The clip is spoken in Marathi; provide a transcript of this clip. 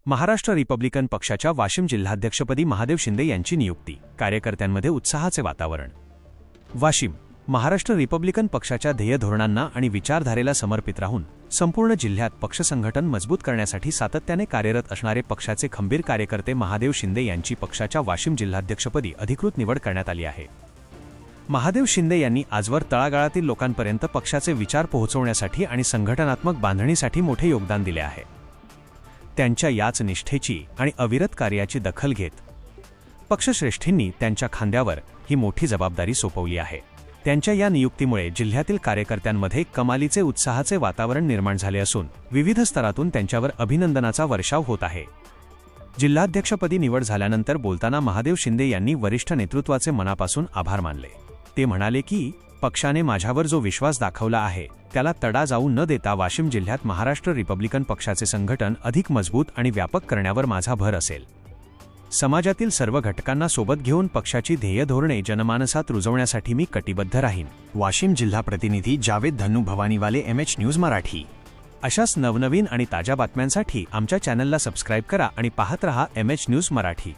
महाराष्ट्र रिपब्लिकन पक्षाच्या वाशिम जिल्हाध्यक्षपदी महादेव शिंदे यांची नियुक्ती, कार्यकर्त्यांमध्ये उत्साहाचे वातावरण। वाशिम महाराष्ट्र रिपब्लिकन पक्षाच्या ध्येय धोरणांना आणि विचारधारेला समर्पित राहून संपूर्ण जिल्ह्यात पक्ष संघटन मजबूत करण्यासाठी सातत्याने कार्यरत असणारे पक्षाचे खंबीर कार्यकर्ते महादेव शिंदे यांची पक्षाच्या वाशिम जिल्हाध्यक्षपदी अधिकृत निवड करण्यात आली आहे। महादेव शिंदे यांनी आजवर तळागाळातील लोकांपर्यंत पक्षाचे विचार पोहोचवण्यासाठी आणि संघटनात्मक बांधणीसाठी मोठे योगदान दिले आहे। त्यांच्या याच निष्ठेची आणि अविरत कार्याची दखल घेत पक्षश्रेष्ठींनी त्यांच्या खांद्यावर ही मोठी जबाबदारी सोपवली आहे। त्यांच्या या नियुक्तीमुळे जिल्ह्यातील कार्यकर्त्यांमध्ये कमालीचे उत्साहाचे वातावरण निर्माण झाले असून विविध स्तरातून त्यांच्यावर अभिनंदनाचा वर्षाव होत आहे। जिल्हाध्यक्षपदी निवड झाल्यानंतर बोलताना महादेव शिंदे यांनी वरिष्ठ नेतृत्वाचे मनापासून आभार मानले। ते म्हणाले की पक्षाने माझ्यावर जो विश्वास दाखवला आहे त्याला तडा जाऊ न देता वाशिम जिल्ह्यात महाराष्ट्र रिपब्लिकन पक्षाचे संघटन अधिक मजबूत आणि व्यापक करण्यावर माझा भर असेल। समाजातील सर्व घटकांना सोबत घेऊन पक्षाची ध्येय धोरणे जनमानसात रुजवण्यासाठी मी कटिबद्ध राहीन। वाशिम जिल्हा प्रतिनिधी जावेद धन्नू भवानीवाले MH न्यूज मराठी। अशाच नवनवीन आणि ताज्या बातम्यांसाठी आमच्या चॅनलला सबस्क्राईब करा आणि पाहत रहा MH न्यूज मराठी।